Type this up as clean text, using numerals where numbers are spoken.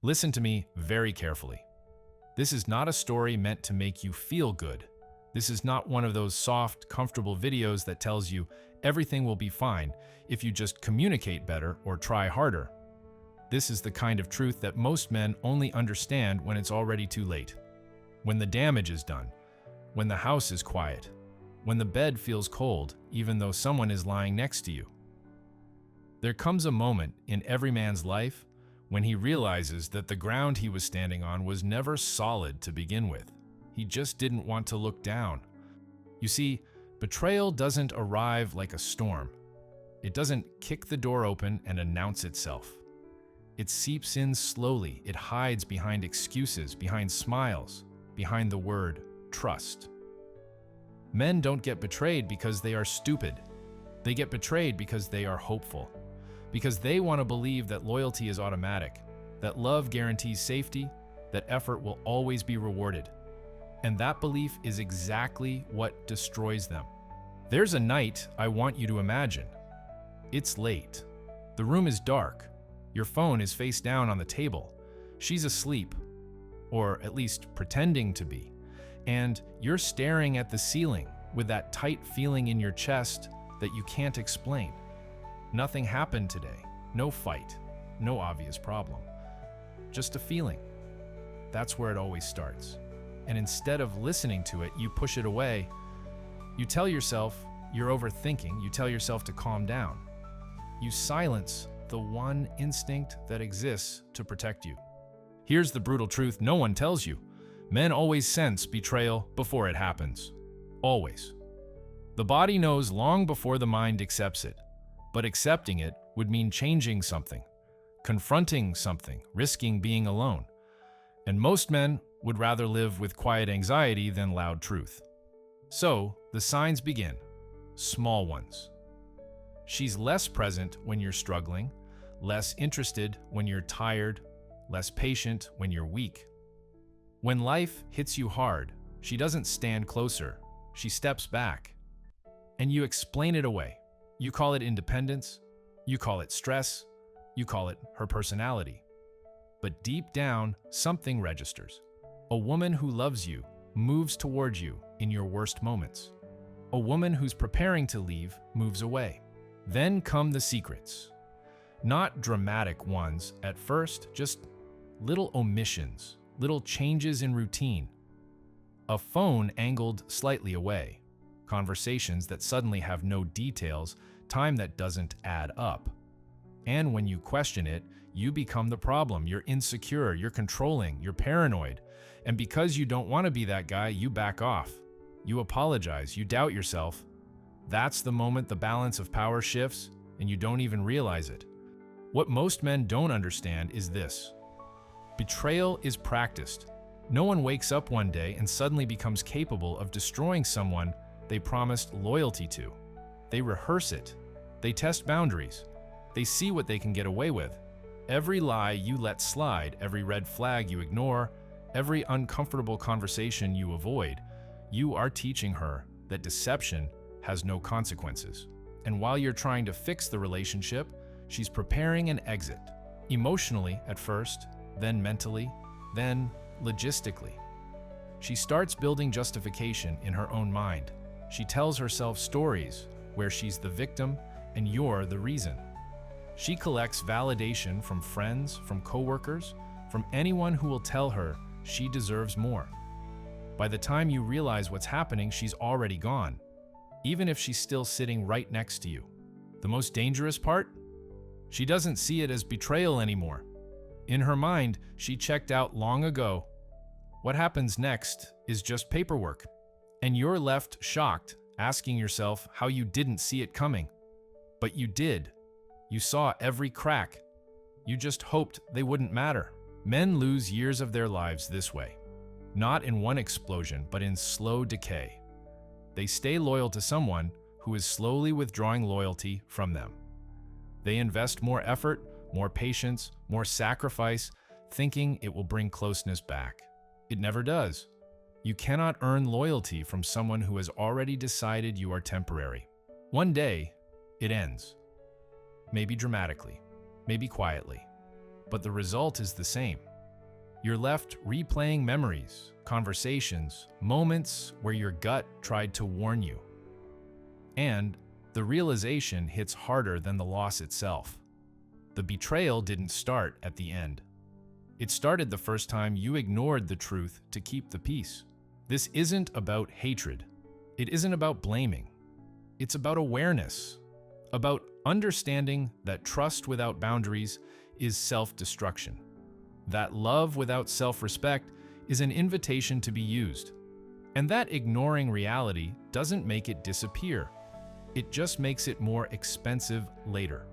Listen to me very carefully. This is not a story meant to make you feel good. This is not one of those soft, comfortable videos that tells you everything will be fine if you just communicate better or try harder. This is the kind of truth that most men only understand when it's already too late. When the damage is done, when the house is quiet, when the bed feels cold even though someone is lying next to you. There comes a moment in every man's life when he realizes that the ground he was standing on was never solid to begin with. He just didn't want to look down. You see, betrayal doesn't arrive like a storm. It doesn't kick the door open and announce itself. It seeps in slowly. It hides behind excuses, behind smiles, behind the word trust. Men don't get betrayed because they are stupid. They get betrayed because they are hopeful, because they want to believe that loyalty is automatic, that love guarantees safety, that effort will always be rewarded. And that belief is exactly what destroys them. There's a night I want you to imagine. It's late. The room is dark. Your phone is face down on the table. She's asleep, or at least pretending to be. And you're staring at the ceiling with that tight feeling in your chest that you can't explain. Nothing happened today. No fight. No obvious problem. Just a feeling. That's where it always starts. And instead of listening to it, you push it away. You tell yourself you're overthinking. You tell yourself to calm down. You silence the one instinct that exists to protect you. Here's the brutal truth no one tells you. Men always sense betrayal before it happens. Always. The body knows long before the mind accepts it. But accepting it would mean changing something, confronting something, risking being alone. And most men would rather live with quiet anxiety than loud truth. So, the signs begin. Small ones. She's less present when you're struggling, less interested when you're tired, less patient when you're weak. When life hits you hard, she doesn't stand closer. She steps back. And you explain it away. You call it independence. You call it stress. You call it her personality. But deep down, something registers. A woman who loves you moves towards you in your worst moments. A woman who's preparing to leave moves away. Then come the secrets. Not dramatic ones at first, just little omissions, little changes in routine. A phone angled slightly away. Conversations that suddenly have no details, time that doesn't add up. And when you question it, you become the problem. You're insecure, you're controlling, you're paranoid. And because you don't want to be that guy, you back off. You apologize, you doubt yourself. That's the moment the balance of power shifts, and you don't even realize it. What most men don't understand is this. Betrayal is practiced. No one wakes up one day and suddenly becomes capable of destroying someone they promised loyalty to. They rehearse it. They test boundaries. They see what they can get away with. Every lie you let slide, every red flag you ignore, every uncomfortable conversation you avoid, you are teaching her that deception has no consequences. And while you're trying to fix the relationship, she's preparing an exit. Emotionally at first, then mentally, then logistically. She starts building justification in her own mind. She tells herself stories where she's the victim and you're the reason. She collects validation from friends, from coworkers, from anyone who will tell her she deserves more. By the time you realize what's happening, she's already gone, even if she's still sitting right next to you. The most dangerous part? She doesn't see it as betrayal anymore. In her mind, she checked out long ago. What happens next is just paperwork. And you're left shocked, asking yourself how you didn't see it coming. But you did. You saw every crack. You just hoped they wouldn't matter. Men lose years of their lives this way. Not in one explosion, but in slow decay. They stay loyal to someone who is slowly withdrawing loyalty from them. They invest more effort, more patience, more sacrifice, thinking it will bring closeness back. It never does. You cannot earn loyalty from someone who has already decided you are temporary. One day, it ends. Maybe dramatically, maybe quietly. But the result is the same. You're left replaying memories, conversations, moments where your gut tried to warn you. And the realization hits harder than the loss itself. The betrayal didn't start at the end. It started the first time you ignored the truth to keep the peace. This isn't about hatred. It isn't about blaming. It's about awareness, about understanding that trust without boundaries is self-destruction, that love without self-respect is an invitation to be used, and that ignoring reality doesn't make it disappear. It just makes it more expensive later.